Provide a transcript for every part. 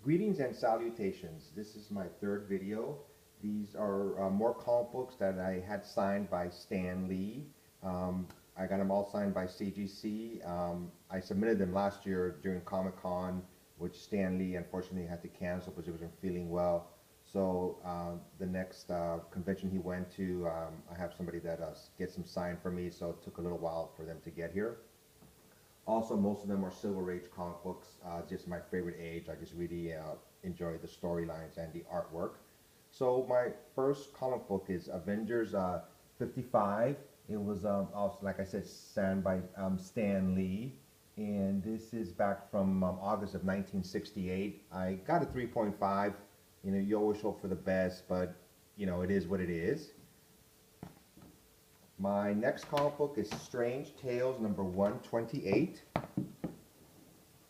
Greetings and salutations. This is my third video. These are more comic books that I had signed by Stan Lee. I got them all signed by CGC. I submitted them last year during Comic-Con, which Stan Lee unfortunately had to cancel because he wasn't feeling well. So the next convention he went to, I have somebody that gets them signed for me, so it took a little while for them to get here. Also, most of them are Silver Age comic books, just my favorite age. I just really enjoy the storylines and the artwork. So my first comic book is Avengers 55. It was also, like I said, signed by Stan Lee. And this is back from August of 1968. I got a 3.5. You know, you always hope for the best, but, you know, it is what it is. My next comic book is Strange Tales number 128.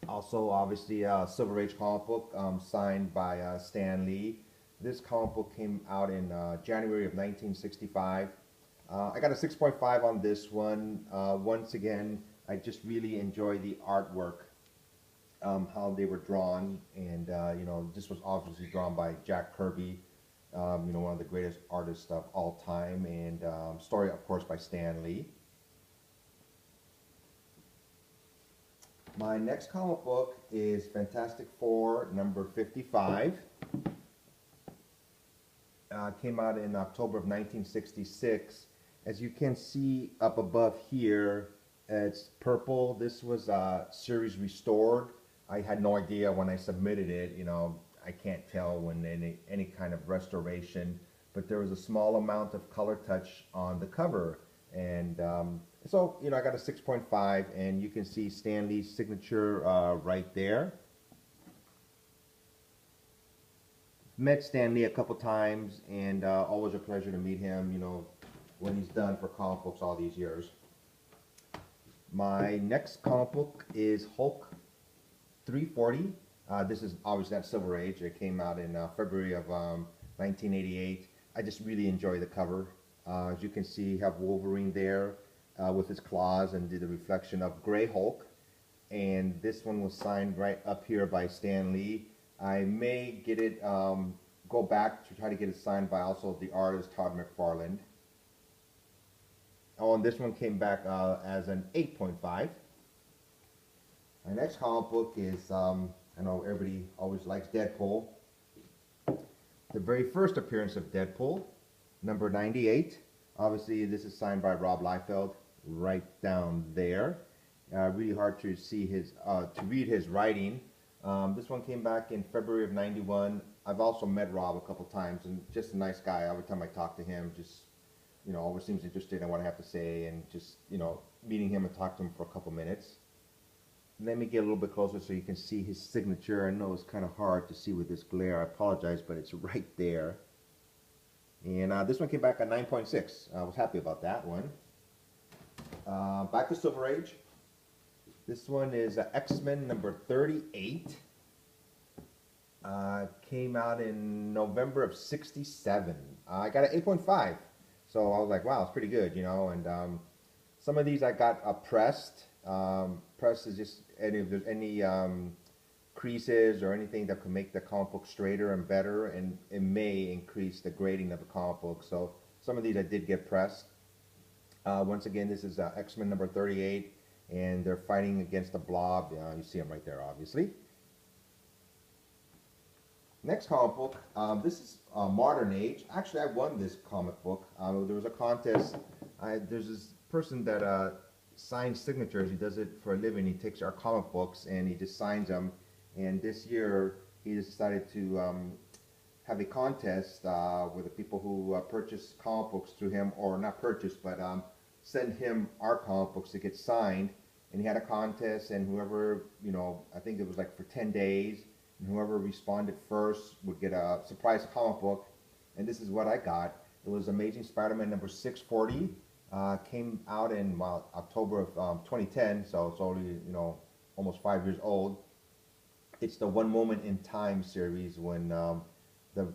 Also, obviously, a Silver Age comic book signed by Stan Lee. This comic book came out in January of 1965. I got a 6.5 on this one. Once again, I just really enjoy the artwork, how they were drawn, and you know, this was obviously drawn by Jack Kirby. You know, one of the greatest artists of all time, and story, of course, by Stan Lee. My next comic book is Fantastic Four number 55. Came out in October of 1966. As you can see up above here, it's purple. This was series restored. I had no idea when I submitted it, you know, I can't tell when any kind of restoration, but there was a small amount of color touch on the cover, and so, you know, I got a 6.5, and you can see Stan Lee's signature right there. Met Stan Lee a couple times, and always a pleasure to meet him, you know, when he's done for comic books all these years. My next comic book is Hulk 340. This is obviously not Silver Age. It came out in February of 1988. I just really enjoy the cover. As you can see, you have Wolverine there with his claws and the reflection of Grey Hulk. And this one was signed right up here by Stan Lee. I may get it, go back to try to get it signed by also the artist Todd McFarlane. Oh, and this one came back as an 8.5. My next comic book is I know everybody always likes Deadpool. The very first appearance of Deadpool, number 98. Obviously, this is signed by Rob Liefeld, right down there. Really hard to see his, to read his writing. This one came back in February of 91. I've also met Rob a couple times, and just a nice guy. Every time I talk to him, just, you know, always seems interested in what I have to say, and just, you know, meeting him and talk to him for a couple minutes. Let me get a little bit closer so you can see his signature. I know it's kind of hard to see with this glare. I apologize, but it's right there. And this one came back at 9.6. I was happy about that one. Back to Silver Age. This one is X-Men number 38. Came out in November of 67. I got an 8.5. So I was like, wow, it's pretty good, you know. And some of these I got pressed. Press is just if there's any creases or anything that could make the comic book straighter and better, and it may increase the grading of the comic book. So some of these I did get pressed. Once again, this is X-Men number 38, and they're fighting against the Blob. You see them right there, obviously. Next comic book, this is Modern Age. Actually, I won this comic book. There was a contest. There's this person that signs signatures. He does it for a living. He takes our comic books and he just signs them. And this year he decided to have a contest with the people who purchase comic books through him, or not purchase, but send him our comic books to get signed. And he had a contest, and whoever, you know, I think it was like for 10 days, and whoever responded first would get a surprise comic book. And this is what I got. It was Amazing Spider-Man number 640. Came out in October of 2010, so it's only, you know, almost 5 years old. It's the One Moment in Time series when the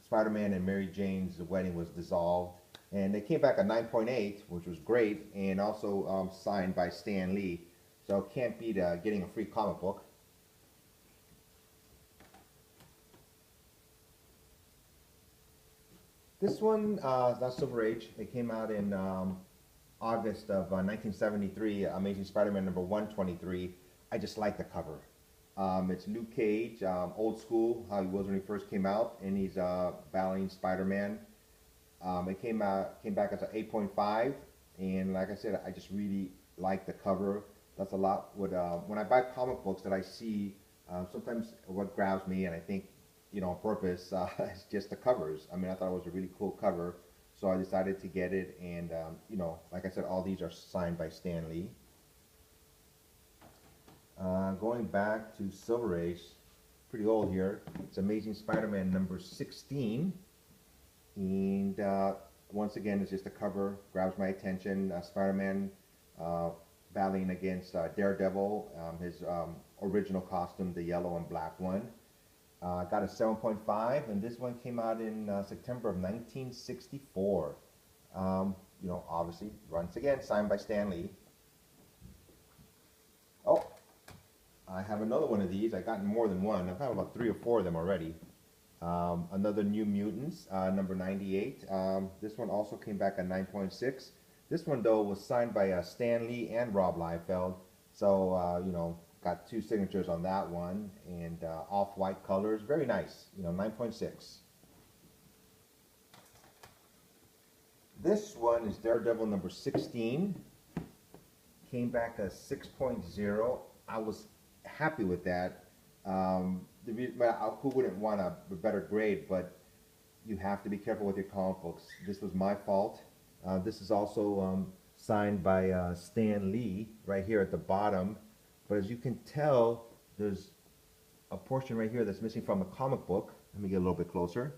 Spider-Man and Mary Jane's wedding was dissolved, and they came back at 9.8, which was great, and also signed by Stan Lee. So can't beat getting a free comic book. This one is not Silver Age. It came out in August of 1973, Amazing Spider-Man number 123. I just like the cover. It's Luke Cage, old school, how he was when he first came out, and he's battling Spider-Man. It came back as an 8.5, and like I said, I just really like the cover. That's a lot. When I buy comic books that I see, sometimes what grabs me, and I think, you know, on purpose, is just the covers. I mean, I thought it was a really cool cover, so I decided to get it. And you know, like I said, all these are signed by Stan Lee. Going back to Silver Age, pretty old here. It's Amazing Spider-Man number 16. And once again, it's just a cover, grabs my attention. Spider-Man battling against Daredevil, his original costume, the yellow and black one. Got a 7.5, and this one came out in September of 1964. You know, obviously, once again, signed by Stan Lee. Oh, I have another one of these. I've gotten more than one. I've had about 3 or 4 of them already. Another New Mutants, number 98. This one also came back at 9.6. This one, though, was signed by Stan Lee and Rob Liefeld. So, you know, got 2 signatures on that one. And off-white colors. Very nice. You know, 9.6. This one is Daredevil number 16. Came back as 6.0. I was happy with that. Who wouldn't want a better grade, but you have to be careful with your comic books. This was my fault. This is also signed by Stan Lee right here at the bottom, but as you can tell, there's a portion right here that's missing from the comic book. Let me get a little bit closer.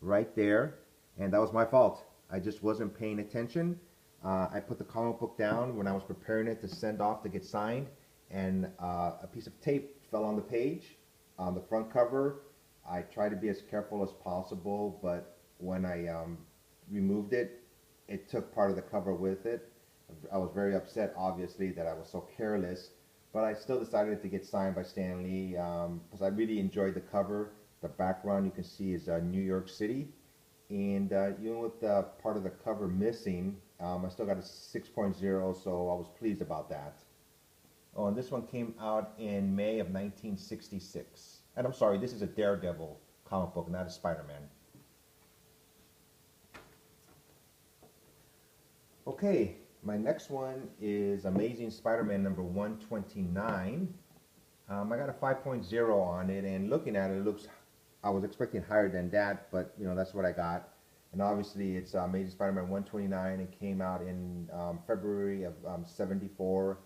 Right there, and that was my fault. I just wasn't paying attention. I put the comic book down when I was preparing it to send off to get signed, and a piece of tape fell on the page. On the front cover, I tried to be as careful as possible, but when I removed it, it took part of the cover with it. I was very upset, obviously, that I was so careless, but I still decided to get signed by Stan Lee because I really enjoyed the cover. The background you can see is New York City, and even with the part of the cover missing, I still got a 6.0, so I was pleased about that. Oh, and this one came out in May of 1966. And I'm sorry, this is a Daredevil comic book, not a Spider-Man. Okay, my next one is Amazing Spider-Man number 129. I got a 5.0 on it, and looking at it, it looks, I was expecting higher than that, but you know, that's what I got. And obviously, it's Amazing Spider-Man 129. It came out in February of 74.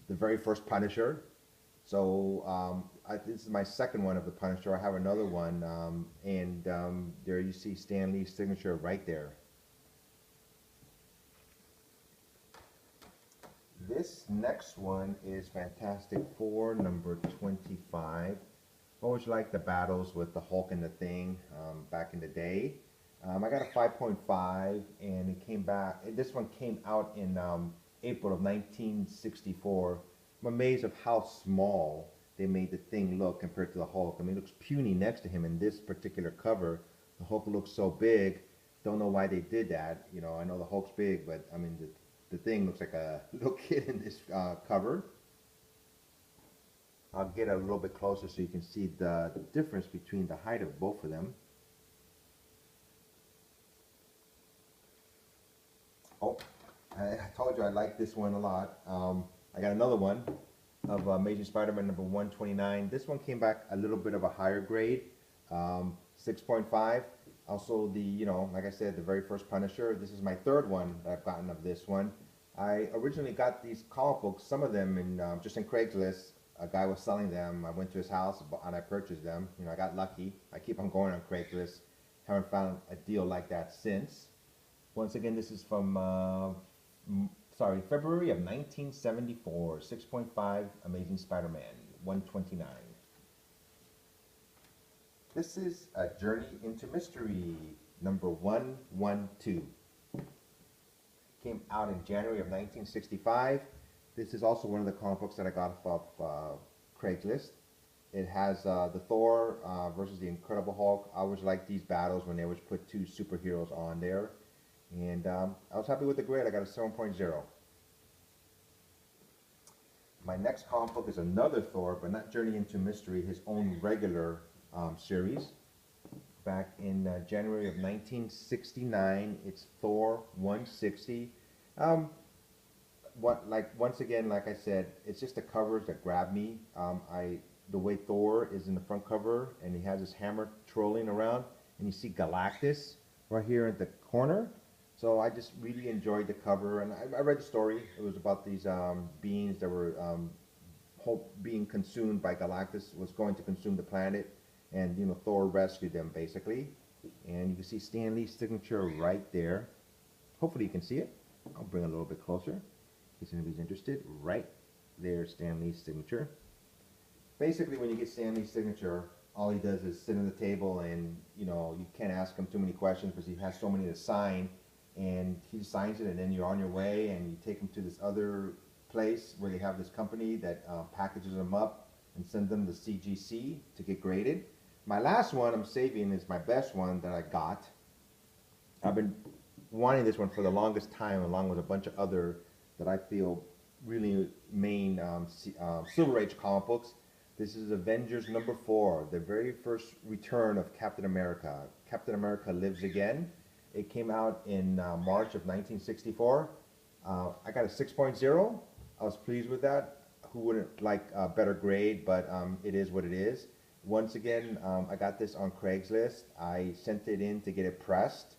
The very first Punisher. So this is my second one of the Punisher. I have another one, and there you see Stan Lee's signature right there. This next one is Fantastic Four number 25. Always liked the battles with the Hulk and the Thing back in the day. I got a 5.5, and it came back. This one came out in April of 1964. I'm amazed of how small they made the Thing look compared to the Hulk. I mean, it looks puny next to him in this particular cover. The Hulk looks so big. Don't know why they did that. You know, I know the Hulk's big, but I mean, the Thing looks like a little kid in this cover. I'll get a little bit closer so you can see the difference between the height of both of them. Oh, I told you I like this one a lot. I got another one of Amazing Spider-Man number 129. This one came back a little bit of a higher grade, 6.5. Also the, you know, like I said, the very first Punisher. This is my third one that I've gotten of this one. I originally got these comic books, some of them in just in Craigslist. A guy was selling them. I went to his house and I purchased them. You know, I got lucky. I keep on going on Craigslist. Haven't found a deal like that since. Once again, this is from February of 1974, 6.5, Amazing Spider-Man, 129. This is A Journey into Mystery, number 112. Came out in January of 1965. This is also one of the comic books that I got off Craigslist. It has the Thor versus the Incredible Hulk. I always like these battles when they always put two superheroes on there. And I was happy with the grade. I got a 7.0. My next comic book is another Thor, but not Journey into Mystery, his own regular series. Back in January of 1969, it's Thor 160. Once again, like I said, it's just the covers that grab me. The way Thor is in the front cover, and he has his hammer trolling around, and you see Galactus right here at the corner. So I just really enjoyed the cover, and I read the story. It was about these beings that were being consumed by Galactus, was going to consume the planet, and Thor rescued them basically. And you can see Stan Lee's signature right there. Hopefully you can see it. I'll bring it a little bit closer in case anybody's interested. Right there, Stan Lee's signature. Basically, when you get Stan Lee's signature, all he does is sit on the table, and you can't ask him too many questions because he has so many to sign, and he signs it, and then you're on your way, and you take him to this other place where they have this company that packages them up and sends them to CGC to get graded. My last one I'm saving is my best one that I got. I've been wanting this one for the longest time, along with a bunch of other that I feel really main Silver Age comic books. This is Avengers #4, the very first return of Captain America. Captain America Lives Again. It came out in March of 1964. I got a 6.0. I was pleased with that. Who wouldn't like a better grade, but it is what it is. Once again, I got this on Craigslist. I sent it in to get it pressed.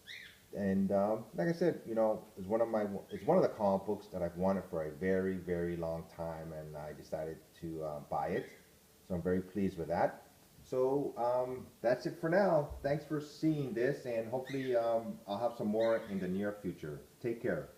And like I said, it's one of the comic books that I've wanted for a very, very long time, and I decided to buy it. So I'm very pleased with that. So that's it for now. Thanks for seeing this, and hopefully I'll have some more in the near future. Take care.